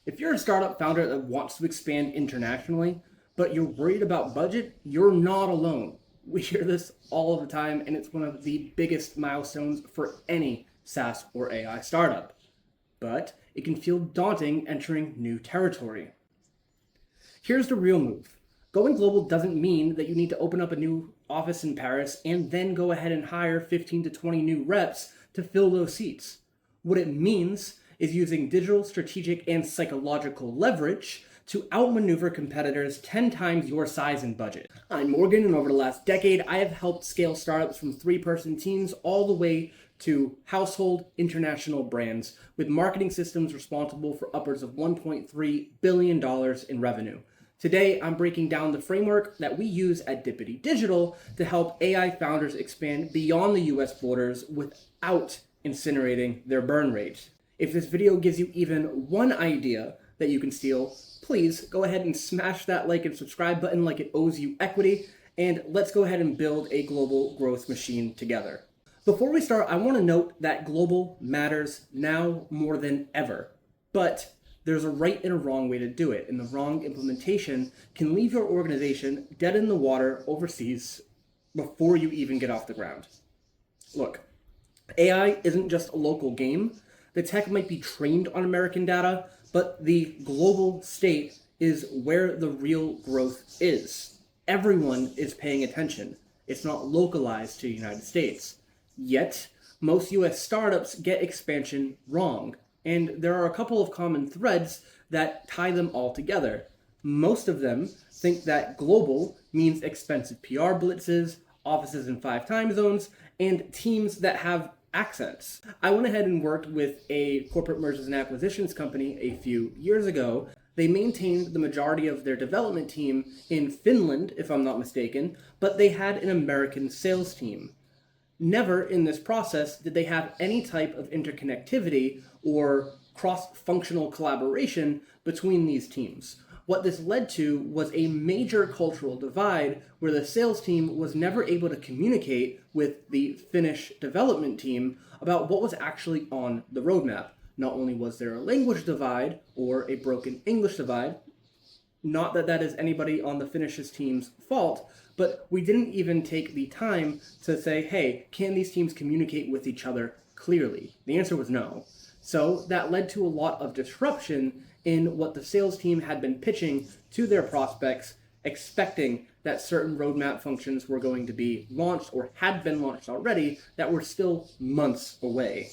If you're a startup founder that wants to expand internationally, but you're worried about budget, you're not alone. We hear this all the time, and it's one of the biggest milestones for any SaaS or AI startup. But it can feel daunting entering new territory. Here's the real move. Going global doesn't mean that you need to open up a new office in Paris and then go ahead and hire 15 to 20 new reps to fill those seats. What it means is using digital, strategic, and psychological leverage to outmaneuver competitors 10 times your size and budget. I'm Morgan, and over the last decade, I have helped scale startups from 3-person teams all the way to household international brands with marketing systems responsible for upwards of $1.3 billion in revenue. Today, I'm breaking down the framework that we use at Dippity Digital to help AI founders expand beyond the US borders without incinerating their burn rate. If this video gives you even one idea that you can steal, please go ahead and smash that like and subscribe button like it owes you equity, and let's go ahead and build a global growth machine together. Before we start, I want to note that global matters now more than ever, but there's a right and a wrong way to do it, and the wrong implementation can leave your organization dead in the water overseas before you even get off the ground. Look, AI isn't just a local game. The tech might be trained on American data, but the global state is where the real growth is. Everyone is paying attention. It's not localized to the United States. Yet, most US startups get expansion wrong, and there are a couple of common threads that tie them all together. Most of them think that global means expensive PR blitzes, offices in 5 time zones, and teams that have accents. I went ahead and worked with a corporate mergers and acquisitions company a few years ago. They maintained the majority of their development team in Finland, if I'm not mistaken, but they had an American sales team. Never in this process did they have any type of interconnectivity or cross-functional collaboration between these teams. What this led to was a major cultural divide where the sales team was never able to communicate with the Finnish development team about what was actually on the roadmap. Not only was there a language divide or a broken English divide, not that that is anybody on the Finnish team's fault, but we didn't even take the time to say, hey, can these teams communicate with each other clearly? The answer was no. So that led to a lot of disruption in what the sales team had been pitching to their prospects, expecting that certain roadmap functions were going to be launched or had been launched already that were still months away.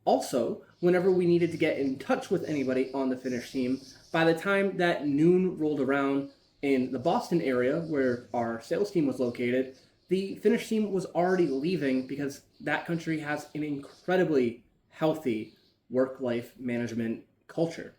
Also, whenever we needed to get in touch with anybody on the Finnish team, by the time that noon rolled around in the Boston area where our sales team was located, the Finnish team was already leaving because that country has an incredibly healthy work-life management culture.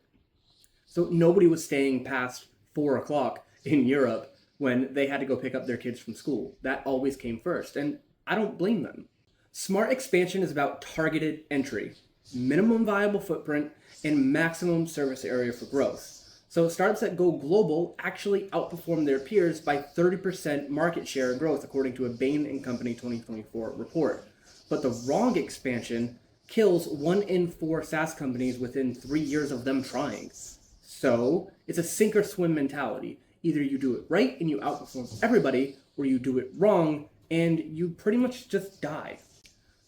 So nobody was staying past 4 o'clock in Europe when they had to go pick up their kids from school. That always came first, and I don't blame them. Smart expansion is about targeted entry, minimum viable footprint, and maximum service area for growth. So startups that go global actually outperform their peers by 30% market share and growth, according to a Bain & Company 2024 report. But the wrong expansion kills 1 in 4 SaaS companies within 3 years of them trying. So it's a sink or swim mentality. Either you do it right and you outperform everybody, or you do it wrong and you pretty much just die.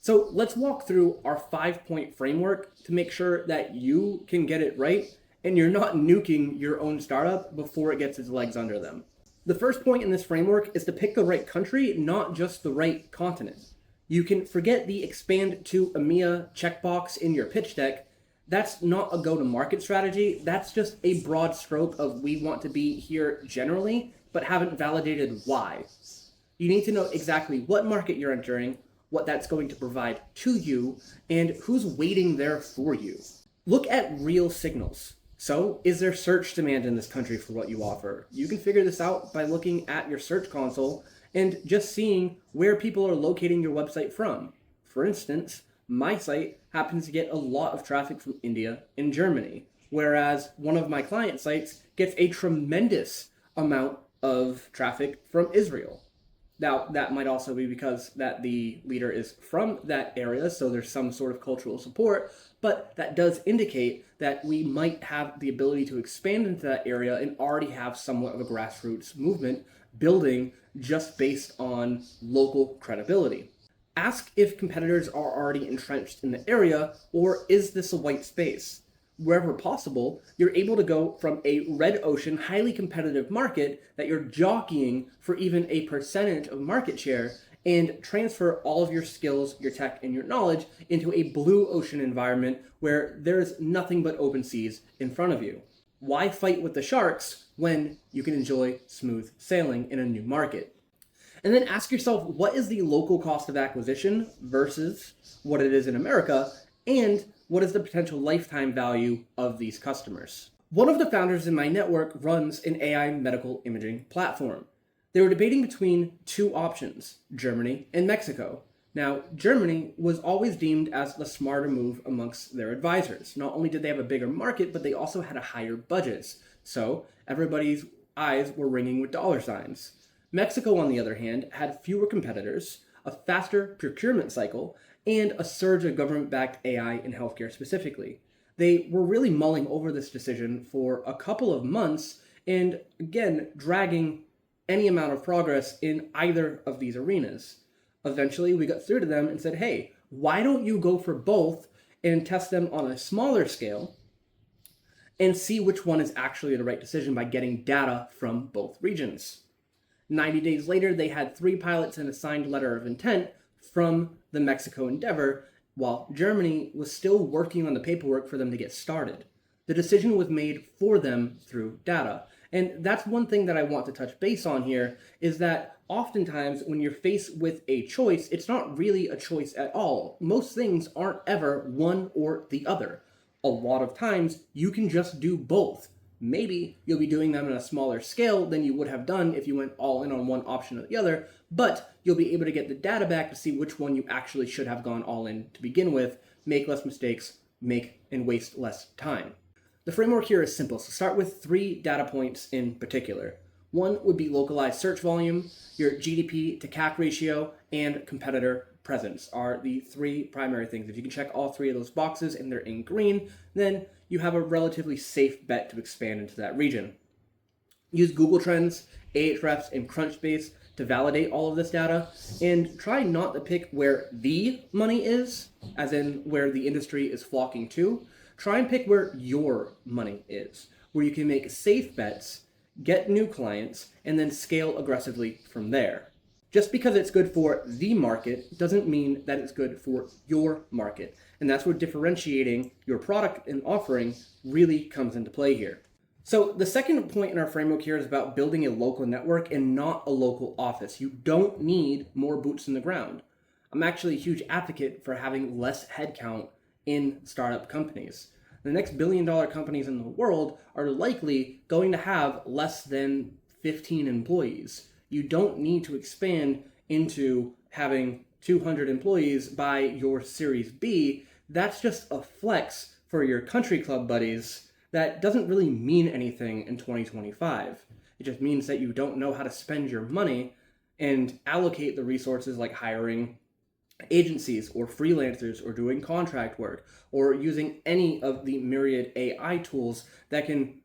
So let's walk through our 5-point framework to make sure that you can get it right and you're not nuking your own startup before it gets its legs under them. The first point in this framework is to pick the right country, not just the right continent. You can forget the expand to EMEA checkbox in your pitch deck. That's not a go-to-market strategy. That's just a broad stroke of we want to be here generally, but haven't validated why. You need to know exactly what market you're entering, what that's going to provide to you, and who's waiting there for you. Look at real signals. So, is there search demand in this country for what you offer? You can figure this out by looking at your search console and just seeing where people are locating your website from. For instance, my site happens to get a lot of traffic from India and Germany, whereas one of my client sites gets a tremendous amount of traffic from Israel. Now, that might also be because that the leader is from that area, so there's some sort of cultural support, but that does indicate that we might have the ability to expand into that area and already have somewhat of a grassroots movement building just based on local credibility. Ask if competitors are already entrenched in the area, or is this a white space? Wherever possible, you're able to go from a red ocean, highly competitive market that you're jockeying for even a percentage of market share and transfer all of your skills, your tech, and your knowledge into a blue ocean environment where there's nothing but open seas in front of you. Why fight with the sharks when you can enjoy smooth sailing in a new market? And then ask yourself, what is the local cost of acquisition versus what it is in America, and what is the potential lifetime value of these customers? One of the founders in my network runs an AI medical imaging platform. They were debating between two options, Germany and Mexico. Now, Germany was always deemed as the smarter move amongst their advisors. Not only did they have a bigger market, but they also had a higher budgets. So everybody's eyes were ringing with dollar signs. Mexico, on the other hand, had fewer competitors, a faster procurement cycle, and a surge of government-backed AI in healthcare specifically. They were really mulling over this decision for a couple of months and, again, dragging any amount of progress in either of these arenas. Eventually, we got through to them and said, hey, why don't you go for both and test them on a smaller scale and see which one is actually the right decision by getting data from both regions? 90 days later, they had 3 pilots and a signed letter of intent from the Mexico endeavor, while Germany was still working on the paperwork for them to get started. The decision was made for them through data. And that's one thing that I want to touch base on here, is that oftentimes when you're faced with a choice, it's not really a choice at all. Most things aren't ever one or the other. A lot of times, you can just do both. Maybe you'll be doing them on a smaller scale than you would have done if you went all in on one option or the other, but you'll be able to get the data back to see which one you actually should have gone all in to begin with, make less mistakes, make and waste less time. The framework here is simple, so start with 3 data points in particular. One would be localized search volume, your GDP to CAC ratio, and competitor presence are the 3 primary things. If you can check all 3 of those boxes and they're in green, then you have a relatively safe bet to expand into that region. Use Google Trends, Ahrefs, and Crunchbase to validate all of this data, and try not to pick where the money is, as in where the industry is flocking to. Try and pick where your money is, where you can make safe bets, get new clients, and then scale aggressively from there. Just because it's good for the market doesn't mean that it's good for your market. And that's where differentiating your product and offering really comes into play here. So the second point in our framework here is about building a local network and not a local office. You don't need more boots in the ground. I'm actually a huge advocate for having less headcount in startup companies. The next billion-dollar companies in the world are likely going to have less than 15 employees. You don't need to expand into having 200 employees by your Series B. That's just a flex for your country club buddies that doesn't really mean anything in 2025. It just means that you don't know how to spend your money and allocate the resources like hiring agencies or freelancers or doing contract work or using any of the myriad AI tools that can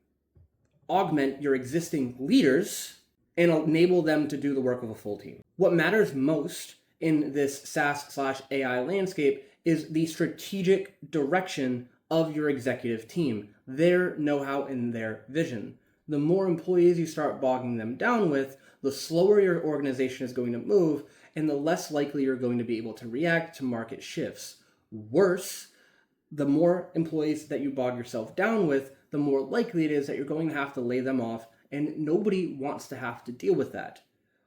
augment your existing leaders and enable them to do the work of a full team. What matters most in this SaaS/AI landscape is the strategic direction of your executive team, their know-how and their vision. The more employees you start bogging them down with, the slower your organization is going to move, and the less likely you're going to be able to react to market shifts. Worse, the more employees that you bog yourself down with, the more likely it is that you're going to have to lay them off, and nobody wants to have to deal with that.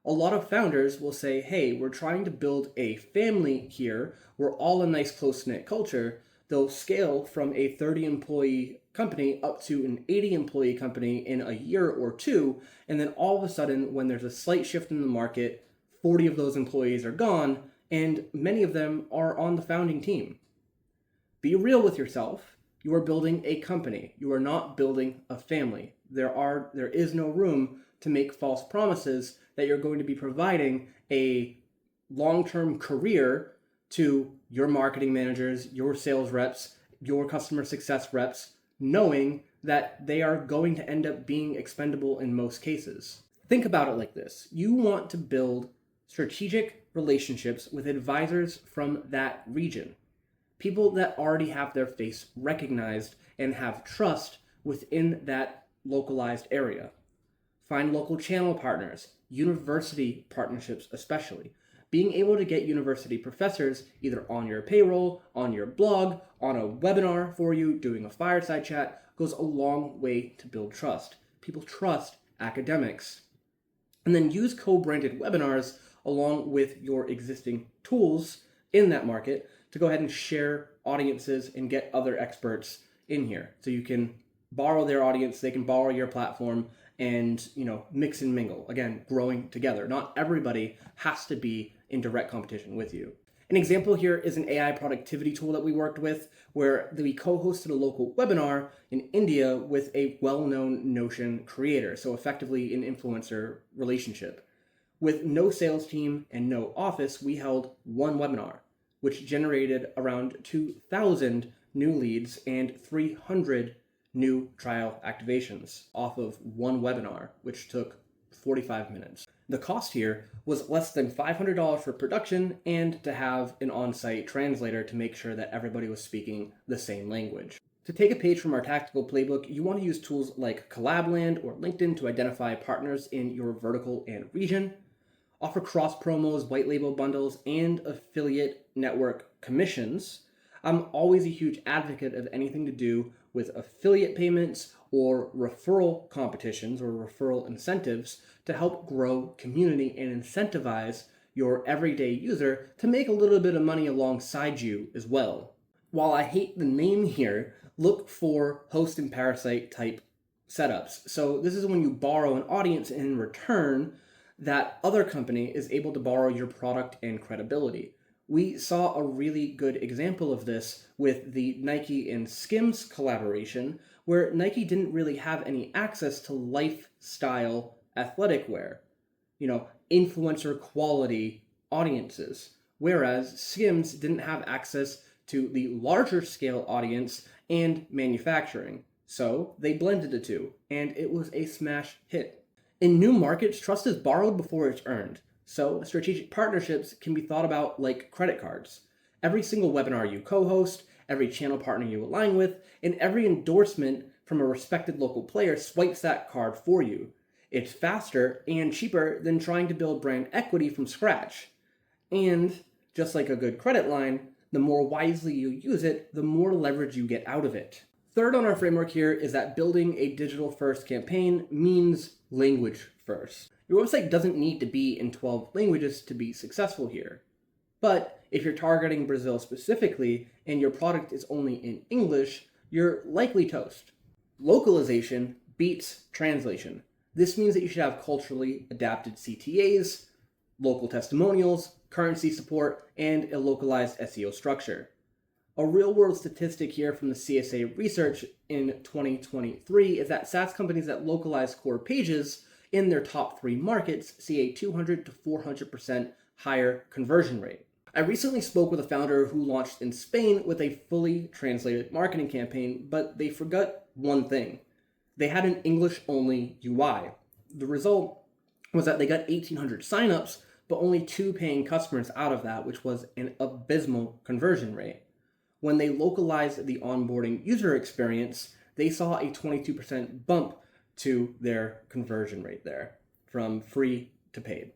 A lot of founders will say, hey, we're trying to build a family here. We're all a nice close-knit culture. They'll scale from a 30-employee company up to an 80-employee company in a year or two, and then all of a sudden, when there's a slight shift in the market, 40 of those employees are gone, and many of them are on the founding team. Be real with yourself. You are building a company. You are not building a family. There is no room to make false promises that you're going to be providing a long-term career to your marketing managers, your sales reps, your customer success reps, knowing that they are going to end up being expendable in most cases. Think about it like this. You want to build strategic relationships with advisors from that region. People that already have their face recognized and have trust within that localized area. Find local channel partners, university partnerships especially. Being able to get university professors either on your payroll, on your blog, on a webinar for you, doing a fireside chat, goes a long way to build trust. People trust academics. And then use co-branded webinars along with your existing tools in that market to go ahead and share audiences and get other experts in here. So you can borrow their audience, they can borrow your platform, and mix and mingle. Again, growing together. Not everybody has to be in direct competition with you. An example here is an AI productivity tool that we worked with, where we co-hosted a local webinar in India with a well-known Notion creator, so effectively an influencer relationship. With no sales team and no office, we held one webinar, which generated around 2,000 new leads and 300 new trial activations off of one webinar, which took 45 minutes. The cost here was less than $500 for production and to have an on-site translator to make sure that everybody was speaking the same language. To take a page from our tactical playbook, you want to use tools like Collabland or LinkedIn to identify partners in your vertical and region, offer cross promos, white label bundles, and affiliate network commissions. I'm always a huge advocate of anything to do with affiliate payments or referral competitions or referral incentives to help grow community and incentivize your everyday user to make a little bit of money alongside you as well. While I hate the name here, look for host and parasite type setups. So this is when you borrow an audience and in return, that other company is able to borrow your product and credibility. We saw a really good example of this with the Nike and Skims collaboration, where Nike didn't really have any access to lifestyle athletic wear, influencer quality audiences, whereas Skims didn't have access to the larger scale audience and manufacturing. So they blended the two, and it was a smash hit. In new markets, trust is borrowed before it's earned. So strategic partnerships can be thought about like credit cards. Every single webinar you co-host, every channel partner you align with, and every endorsement from a respected local player swipes that card for you. It's faster and cheaper than trying to build brand equity from scratch. And just like a good credit line, the more wisely you use it, the more leverage you get out of it. Third on our framework here is that building a digital-first campaign means language first. Your website doesn't need to be in 12 languages to be successful here. But if you're targeting Brazil specifically and your product is only in English, you're likely toast. Localization beats translation. This means that you should have culturally adapted CTAs, local testimonials, currency support, and a localized SEO structure. A real-world statistic here from the CSA research in 2023 is that SaaS companies that localize core pages in their top 3 markets see a 200 to 400% higher conversion rate. I recently spoke with a founder who launched in Spain with a fully translated marketing campaign, but they forgot one thing. They had an English-only UI. The result was that they got 1,800 signups, but only 2 paying customers out of that, which was an abysmal conversion rate. When they localized the onboarding user experience, they saw a 22% bump to their conversion rate there, from free to paid.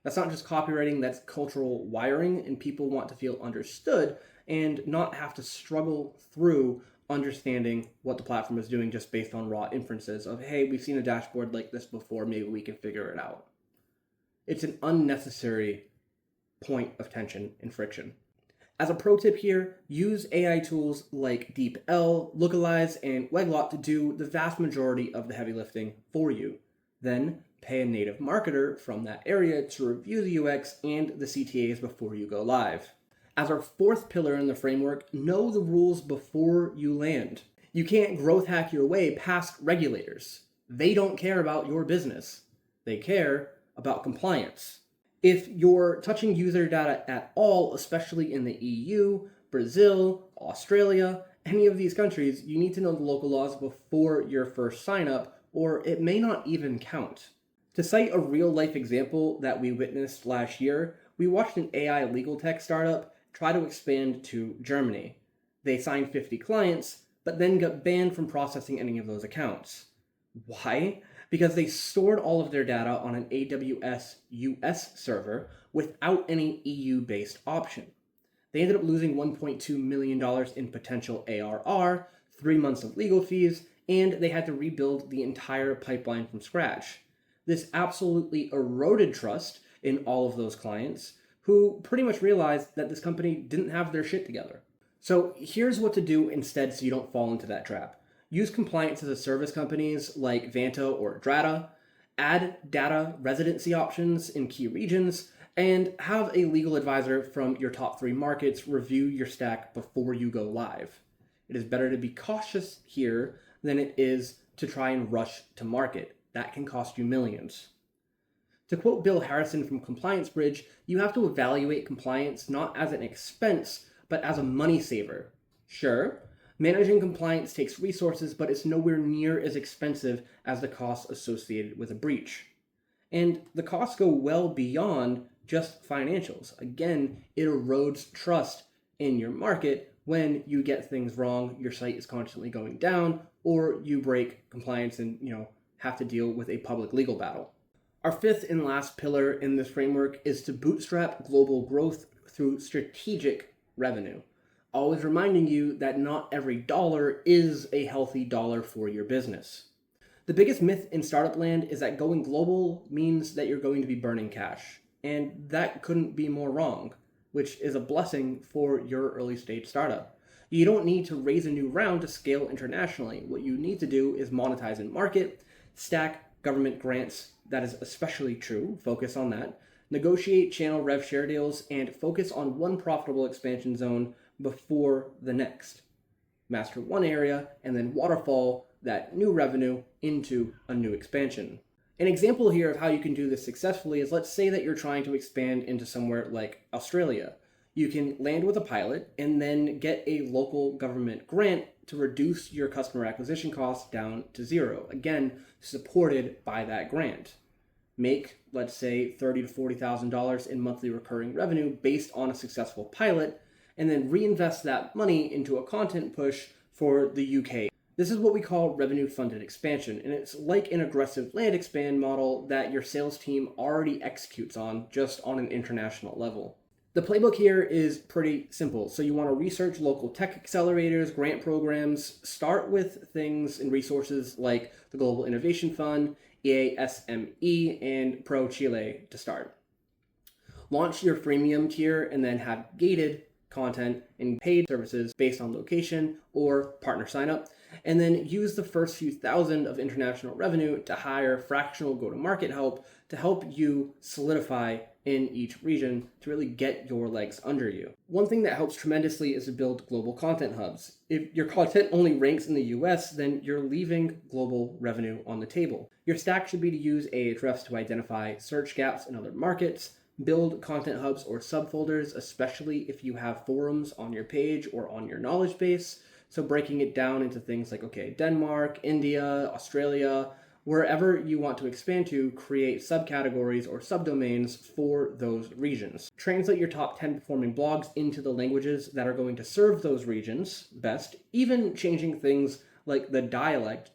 That's not just copywriting, that's cultural wiring, and people want to feel understood and not have to struggle through understanding what the platform is doing just based on raw inferences of, hey, we've seen a dashboard like this before, maybe we can figure it out. It's an unnecessary point of tension and friction. As a pro tip here, use AI tools like DeepL, Localize, and Weglot to do the vast majority of the heavy lifting for you. Then pay a native marketer from that area to review the UX and the CTAs before you go live. As our 4th pillar in the framework, know the rules before you land. You can't growth hack your way past regulators. They don't care about your business. They care about compliance. If you're touching user data at all, especially in the EU, Brazil, Australia, any of these countries, you need to know the local laws before your first sign up, or it may not even count. To cite a real life example that we witnessed last year, we watched an AI legal tech startup try to expand to Germany. They signed 50 clients, but then got banned from processing any of those accounts. Why? Because they stored all of their data on an AWS US server without any EU-based option. They ended up losing $1.2 million in potential ARR, 3 months of legal fees, and they had to rebuild the entire pipeline from scratch. This absolutely eroded trust in all of those clients, who pretty much realized that this company didn't have their shit together. So here's what to do instead so you don't fall into that trap. Use compliance as a service companies like Vanta or Drata, add data residency options in key regions, and have a legal advisor from your top 3 markets review your stack before you go live. It is better to be cautious here than it is to try and rush to market. That can cost you millions. To quote Bill Harrison from Compliance Bridge, you have to evaluate compliance not as an expense, but as a money saver. Sure, managing compliance takes resources, but it's nowhere near as expensive as the costs associated with a breach. And the costs go well beyond just financials. Again, it erodes trust in your market when you get things wrong, your site is constantly going down, or you break compliance and have to deal with a public legal battle. Our 5th and last pillar in this framework is to bootstrap global growth through strategic revenue. Always reminding you that not every dollar is a healthy dollar for your business. The biggest myth in startup land is that going global means that you're going to be burning cash. And that couldn't be more wrong, which is a blessing for your early stage startup. You don't need to raise a new round to scale internationally. What you need to do is monetize in market, stack government grants. That is especially true. Focus on that. Negotiate channel rev share deals and focus on one profitable expansion zone before the next. Master one area and then waterfall that new revenue into a new expansion. An example here of how you can do this successfully is, let's say that you're trying to expand into somewhere like Australia. You can land with a pilot and then get a local government grant to reduce your customer acquisition costs down to 0. Again, supported by that grant. Make, let's say, $30,000 to $40,000 in monthly recurring revenue based on a successful pilot, and then reinvest that money into a content push for the UK. This is what we call revenue-funded expansion, and it's like an aggressive land expand model that your sales team already executes on, just on an international level. The playbook here is pretty simple. So you want to research local tech accelerators, grant programs, start with things and resources like the Global Innovation Fund, EASME, and Pro Chile to start. Launch your freemium tier and then have gated content and paid services based on location or partner signup, and then use the first few thousand of international revenue to hire fractional go-to-market help to help you solidify in each region to really get your legs under you. One thing that helps tremendously is to build global content hubs. If your content only ranks in the US, then you're leaving global revenue on the table. Your stack should be to use Ahrefs to identify search gaps in other markets, build content hubs or subfolders, especially if you have forums on your page or on your knowledge base. So breaking it down into things like, Denmark, India, Australia, wherever you want to expand to, create subcategories or subdomains for those regions. Translate your top 10 performing blogs into the languages that are going to serve those regions best, even changing things like the dialect.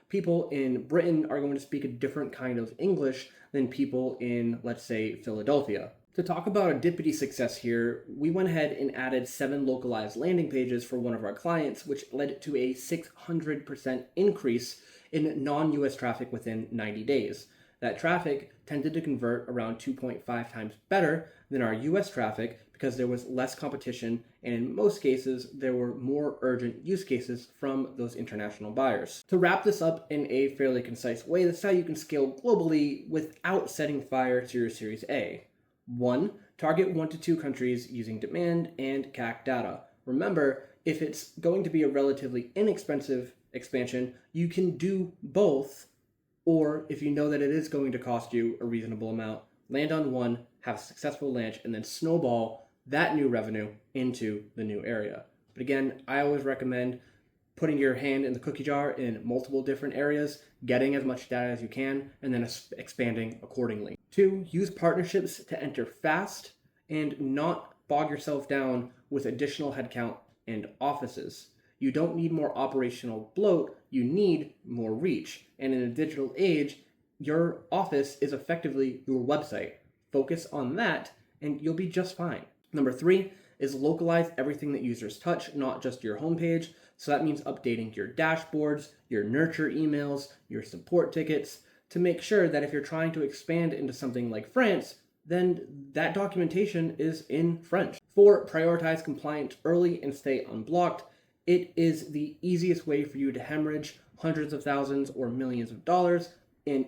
People in Britain are going to speak a different kind of English than people in, let's say, Philadelphia. To talk about a dippity success here, we went ahead and added 7 localized landing pages for one of our clients, which led to a 600% increase in non-US traffic within 90 days. That traffic tended to convert around 2.5 times better than our US traffic because there was less competition, and in most cases, there were more urgent use cases from those international buyers. To wrap this up in a fairly concise way, that's how you can scale globally without setting fire to your Series A. 1. Target 1 to 2 countries using demand and CAC data. Remember, if it's going to be a relatively inexpensive expansion, you can do both Or if you know that it is going to cost you a reasonable amount, land on one, have a successful launch, and then snowball that new revenue into the new area. But again, I always recommend putting your hand in the cookie jar in multiple different areas, getting as much data as you can, and then expanding accordingly. 2, use partnerships to enter fast and not bog yourself down with additional headcount and offices. You don't need more operational bloat, you need more reach. And in a digital age, your office is effectively your website. Focus on that and you'll be just fine. Number 3 is localize everything that users touch, not just your homepage. So that means updating your dashboards, your nurture emails, your support tickets to make sure that if you're trying to expand into something like France, then that documentation is in French. 4, prioritize compliance early and stay unblocked. It is the easiest way for you to hemorrhage hundreds of thousands or millions of dollars in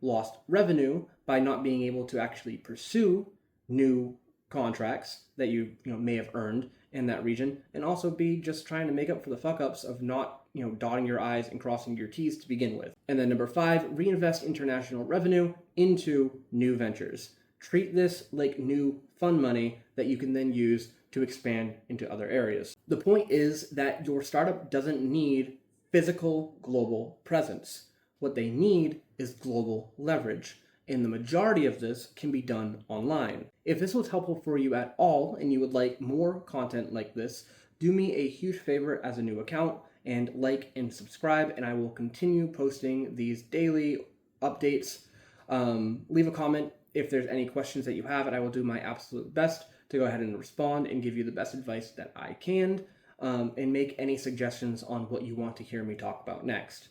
lost revenue by not being able to actually pursue new contracts that you may have earned in that region, and also be just trying to make up for the fuck ups of not dotting your I's and crossing your T's to begin with. And then number 5, reinvest international revenue into new ventures. Treat this like new fun money that you can then use to expand into other areas. The point is that your startup doesn't need physical global presence. What they need is global leverage. And the majority of this can be done online. If this was helpful for you at all and you would like more content like this, do me a huge favor as a new account and like and subscribe, and I will continue posting these daily updates. Leave a comment if there's any questions that you have, and I will do my absolute best to go ahead and respond and give you the best advice that I can, and make any suggestions on what you want to hear me talk about next.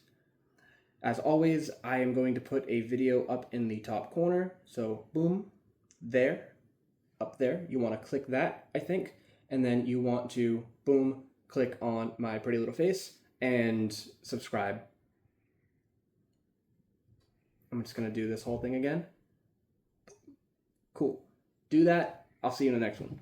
As always, I am going to put a video up in the top corner. So boom, there, up there. You want to click that, I think. And then you want to, boom, click on my pretty little face and subscribe. I'm just going to do this whole thing again. Cool. Do that. I'll see you in the next one.